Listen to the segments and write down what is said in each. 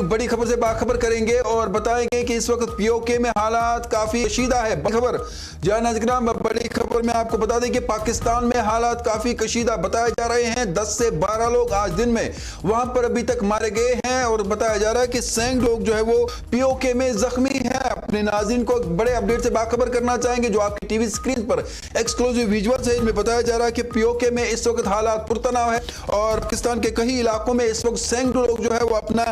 एक बड़ी खबर से बाखबर करेंगे और बताएंगे कि इस वक्त पीओके में हालात काफी कशीदा है। बड़ी खबर नाज़रीन, बड़ी खबर में आपको बता दें कि पाकिस्तान में हालात काफी कशीदा बताए जा रहे हैं। 10 से 12 लोग आज दिन में वहां पर अभी तक मारे गए हैं और बताया जा रहा है कि 100 लोग जो है वो पीओके में जख्मी हैं। अपने नाज़रीन को बड़े अपडेट से बाखबर करना चाहेंगे जो आपकी टीवी स्क्रीन पर एक्सक्लूसिव विजुअल्स है। इनमें बताया जा रहा है कि पीओके में इस वक्त हालात पुरतनाव है और पाकिस्तान के कई इलाकों में इस वक्त 100 लोग जो है वो अपना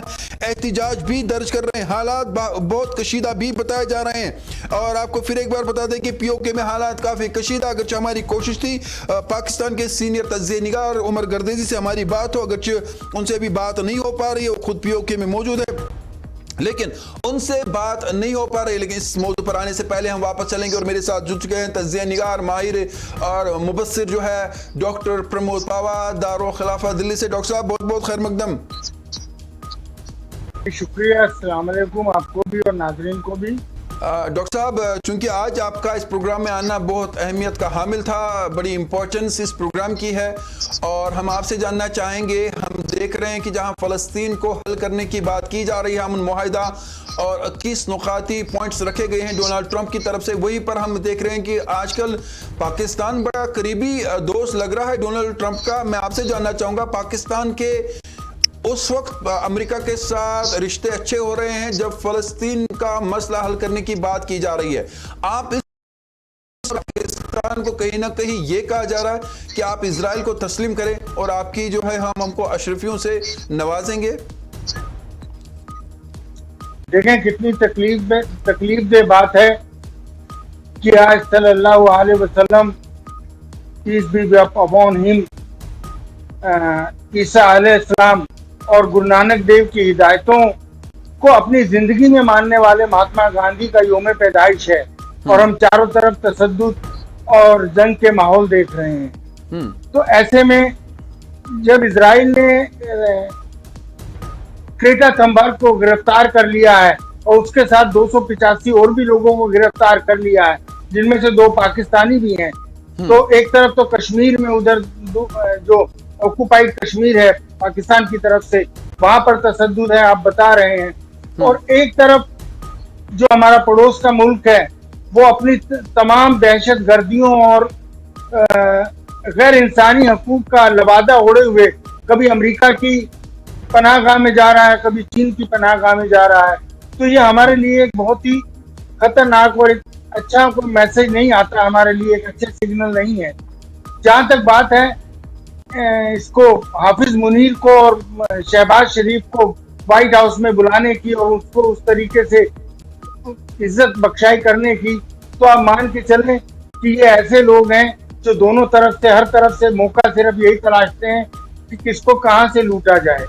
एहतिजाज भी दर्ज कर रहे हैं। हालात बहुत कशीदा भी बताए जा रहे हैं और आपको फिर एक बार बता दें कि पीओके में हालात काफी कशीदा। अगरचे हमारी कोशिश थी पाकिस्तान के सीनियर तज्ज़िया निगार उमर गर्देजी से हमारी बात हो, अगरचे उनसे अभी बात नहीं हो पा रही है, वो खुद पीओके में मौजूद है लेकिन उनसे बात नहीं हो पा रही। लेकिन इस मौजूद पर आने से पहले हम वापस चलेंगे और मेरे साथ जुड़ चुके हैं तज्ज़िया निगार माहिर और मुबस्सिर जो है डॉक्टर प्रमोद पावा दारुल खिलाफा दिल्ली से। डॉक्टर साहब बहुत बहुत खैर मकदम। शुक्रिया, अस्सलाम वालेकुम आपको भी और नाज़रीन को भी। डॉक्टर साहब, चूंकि आज आपका इस प्रोग्राम में आना बहुत अहमियत का हामिल था, बड़ी इंपॉर्टेंस इस प्रोग्राम की है और हम आपसे जानना चाहेंगे, हम देख रहे हैं कि जहां फ़लस्तीन को हल करने की बात की जा रही है, अमन मुआहिदा और 21 नुकाती पॉइंट्स रखे गए हैं डोनाल्ड ट्रंप की तरफ से, वहीं पर हम देख रहे हैं कि आजकल पाकिस्तान बड़ा करीबी दोस्त लग रहा है डोनाल्ड ट्रंप का। मैं आपसे जानना चाहूँगा, पाकिस्तान के उस वक्त अमेरिका के साथ रिश्ते अच्छे हो रहे हैं जब फ़लस्तीन का मसला हल करने की बात की जा रही है, आप इस पाकिस्तान को कहीं ना कहीं ये कहा जा रहा है कि आप इजराइल को तस्लीम करें और आपकी जो है हम हमको अशरफियों से नवाजेंगे। देखें कितनी तकलीफ दे बात है कि आज सल्लल्लाहु अलैहि वसल्लम पीस बी अपॉन हिम ईसा अलैहिस्सलाम और गुरु नानक देव की हिदायतों को अपनी जिंदगी में मानने वाले महात्मा गांधी का यौम पैदाइश है और हम चारों तरफ तशद्दुद और जंग के माहौल देख रहे हैं। तो ऐसे में जब इजराइल ने क्रेटा थंबर्ग को गिरफ्तार कर लिया है और उसके साथ 285 और भी लोगों को गिरफ्तार कर लिया है जिनमें से 2 पाकिस्तानी भी हैं, तो एक तरफ तो कश्मीर में उधर जो ऑक्युपाइड कश्मीर है पाकिस्तान की तरफ से, वहां पर तशद्दुद है, आप बता रहे हैं, और एक तरफ जो हमारा पड़ोस का मुल्क है वो अपनी तमाम दहशत गर्दियों और गैर इंसानी हकूक का लबादा ओढ़े हुए कभी अमेरिका की पनाहगाह में जा रहा है, कभी चीन की पनाहगाह में जा रहा है। तो ये हमारे लिए एक बहुत ही खतरनाक और एक अच्छा कोई मैसेज नहीं आता, हमारे लिए एक अच्छे सिग्नल नहीं है। जहाँ तक बात है इसको हाफिज मुनीर को और शहबाज शरीफ को व्हाइट हाउस में बुलाने की और उसको उस तरीके से इज्जत बख्शाई करने की, तो आप मान के चलें कि ये ऐसे लोग हैं जो दोनों तरफ से हर तरफ से मौका सिर्फ यही तलाशते हैं कि किसको कहां से लूटा जाए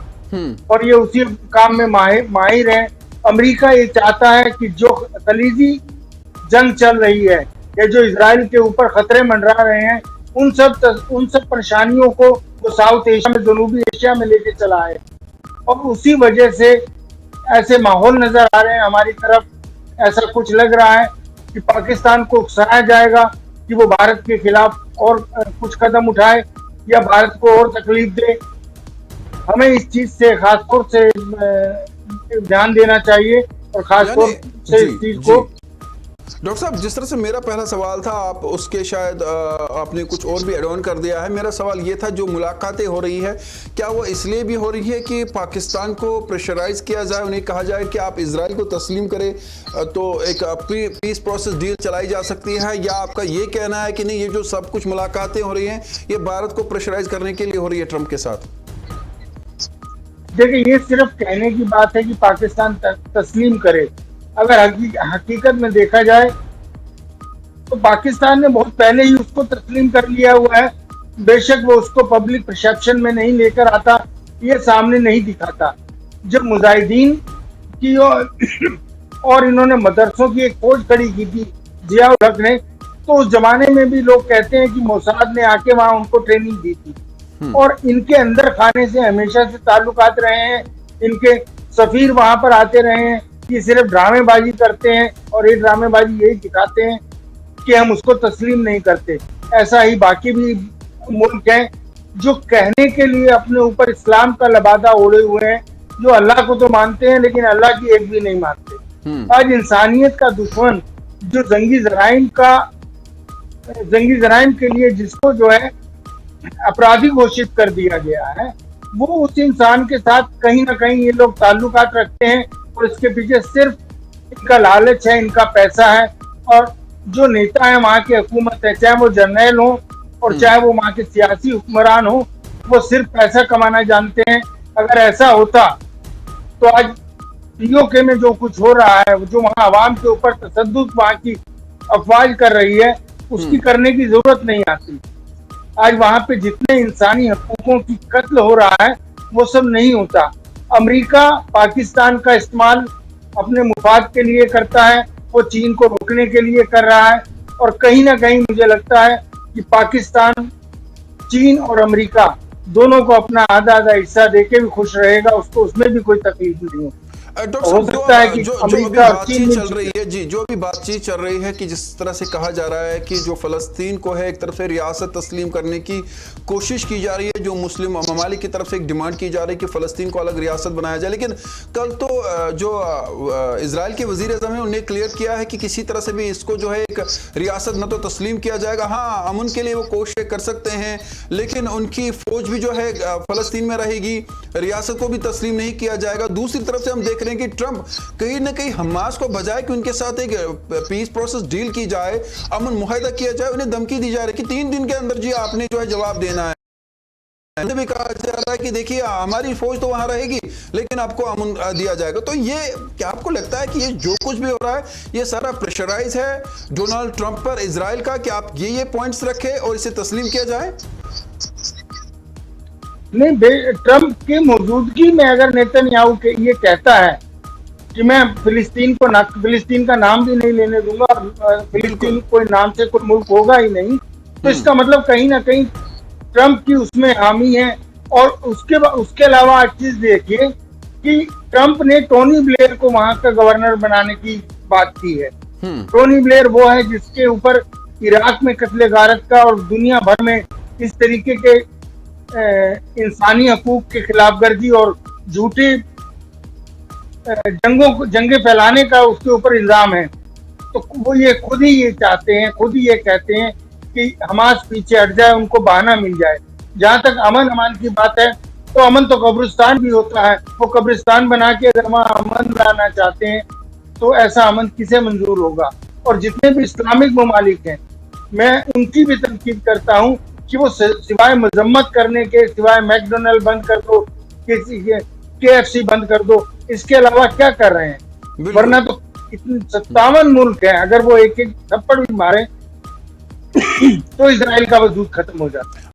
और ये उसी काम में माहिर है। अमेरिका ये चाहता है कि जो खलीजी जंग चल रही है या जो इजराइल के ऊपर खतरे मंडरा रहे हैं उन सब परेशानियों को वो साउथ एशिया में, जनूबी एशिया में लेके चला है और उसी वजह से ऐसे माहौल नजर आ रहे हैं हमारी तरफ। ऐसा कुछ लग रहा है कि पाकिस्तान को उकसाया जाएगा कि वो भारत के खिलाफ और कुछ कदम उठाए या भारत को और तकलीफ दे। हमें इस चीज से खासतौर से ध्यान देना चाहिए और खासतौर से इस चीज को। डॉक्टर साहब, जिस तरह से मेरा पहला सवाल था आप उसके शायद आपने कुछ और भी एड ऑन कर दिया है। मेरा सवाल ये था, जो मुलाकातें हो रही है क्या वो इसलिए भी हो रही है कि पाकिस्तान को प्रेशराइज किया जाए, उन्हें कहा जाए कि आप इजराइल को तस्लीम करें तो एक पीस प्रोसेस डील चलाई जा सकती है, या आपका ये कहना है कि नहीं, ये जो सब कुछ मुलाकातें हो रही हैं ये भारत को प्रेशराइज करने के लिए हो रही है ट्रंप के साथ? देखिए, ये सिर्फ कहने की बात है कि पाकिस्तान तस्लीम करे। अगर हकीकत में देखा जाए तो पाकिस्तान ने बहुत पहले ही उसको तस्लीम कर लिया हुआ है। बेशक वो उसको पब्लिक परसेप्शन में नहीं लेकर आता, ये सामने नहीं दिखाता। जब मुजाहिदीन की और इन्होंने मदरसों की एक फौज खड़ी की थी जियाउल हक ने, तो उस जमाने में भी लोग कहते हैं कि मोसाद ने आके वहां उनको ट्रेनिंग दी थी और इनके अंदर खाने से हमेशा से ताल्लुकात रहे हैं। इनके सफीर वहां पर आते रहे हैं। ये सिर्फ ड्रामेबाजी करते हैं और ये ड्रामेबाजी यही दिखाते हैं कि हम उसको तस्लीम नहीं करते। ऐसा ही बाकी भी मुल्क हैं जो कहने के लिए अपने ऊपर इस्लाम का लबादा ओढ़े हुए हैं जो अल्लाह को तो मानते हैं लेकिन अल्लाह की एक भी नहीं मानते। आज इंसानियत का दुश्मन जो जंगी जराइम के लिए जिसको जो है अपराधी घोषित कर दिया गया है, वो उस इंसान के साथ कहीं ना कहीं ये लोग ताल्लुकात रखते हैं और इसके पीछे सिर्फ इनका लालच है, इनका पैसा है। और जो नेता है वहाँ की हुकूमत है, चाहे वो जर्नैल हो और चाहे वो वहाँ के सियासी हुक्मरान हो, वो सिर्फ पैसा कमाना जानते हैं। अगर ऐसा होता तो आज पीओके में जो कुछ हो रहा है, जो वहाँ अवाम के ऊपर तशद्दुद वहाँ की अफवाज कर रही है, उसकी करने की जरूरत नहीं आती। आज वहाँ पे जितने इंसानी हकूकों की कत्ल हो रहा है वो सब नहीं होता। अमेरिका पाकिस्तान का इस्तेमाल अपने मुफाद के लिए करता है, वो चीन को रोकने के लिए कर रहा है। और कहीं ना कहीं मुझे लगता है कि पाकिस्तान, चीन और अमेरिका दोनों को अपना आधा आधा हिस्सा देके भी खुश रहेगा, उसको उसमें भी कोई तकलीफ नहीं होगी। डॉक्टर हो साहब, सकता है कि जो अभी अमेरिका और बातचीत चीन चल रही है जी, जो अभी बातचीत चल रही है कि जिस तरह से कहा जा रहा है कि जो फलस्तीन को है एक तरफ से रियासत तस्लीम करने की कोशिश की जा रही है, जो मुस्लिम ममालिक की तरफ से एक डिमांड की जा रही है कि फलस्तीन को अलग रियासत बनाया जाए, लेकिन कल तो जो इजराइल के वजीर आज़म है उन्हें क्लियर किया है कि किसी तरह से भी इसको जो है एक रियासत न तो तस्लीम किया जाएगा। हाँ, अमन के लिए वो कोशिशें कर सकते हैं, लेकिन उनकी फौज भी जो है फलस्तीन में रहेगी, रियासत को भी तस्लीम नहीं किया जाएगा। दूसरी तरफ से हम देख रहे हैं कि ट्रंप कहीं ना कहीं हमास को बजाय कि उनके साथ एक पीस प्रोसेस डील की जाए, अमन मुआहदा किया जाए, उन्हें धमकी दी जा रही है कि 3 दिन के अंदर जी आपने जो है जवाब देना है। भी कहा जा रहा है कि देखिए हमारी फौज तो वहां रहेगी लेकिन आपको अमन दिया जाएगा। तो ये क्या आपको लगता है कि ये जो कुछ भी हो रहा है ये सारा प्रेशराइज है डोनाल्ड ट्रंप पर इजराइल का, कि आप ये पॉइंट्स रखें और इसे तस्लीम किया जाए? नहीं, ट्रंप की मौजूदगी में अगर नेतन्याहू के ये कहता है कि मैं फिलिस्तीन का नाम भी नहीं लेने दूंगा और फिलिस्तीन कोई नाम से कोई मुल्क होगा ही नहीं, तो इसका मतलब कहीं ना कहीं ट्रंप की उसमें हामी है। और उसके अलावा एक चीज देखिए कि ट्रंप ने टोनी ब्लेयर को वहां का गवर्नर बनाने की बात की है। टोनी ब्लेयर वो है जिसके ऊपर इराक में कत्ले गारत का और दुनिया भर में इस तरीके के इंसानी हकूक के खिलाफ गर्जी और झूठी जंगे फैलाने का उसके ऊपर इल्जाम है। तो वो ये खुद ही ये चाहते हैं, खुद ही ये कहते हैं कि हमास पीछे हट जाए, उनको बहाना मिल जाए। जहां तक अमन अमान की बात है तो अमन तो कब्रिस्तान भी होता है, वो कब्रिस्तान बना के अगर वहाँ अमन लाना चाहते हैं तो ऐसा अमन किसे मंजूर होगा। और जितने भी इस्लामिक ममालिक हैं मैं उनकी भी तनकीद करता हूँ कि वो सिवाय मजम्मत करने के, सिवाय मैकडोनल्ड बंद कर दो, KFC बंद कर दो, इसके अलावा क्या कर रहे हैं। वरना तो इतने 57 मुल्क हैं, अगर वो एक एक थप्पड़ भी मारे तो इजराइल का वजूद खत्म हो जाता है।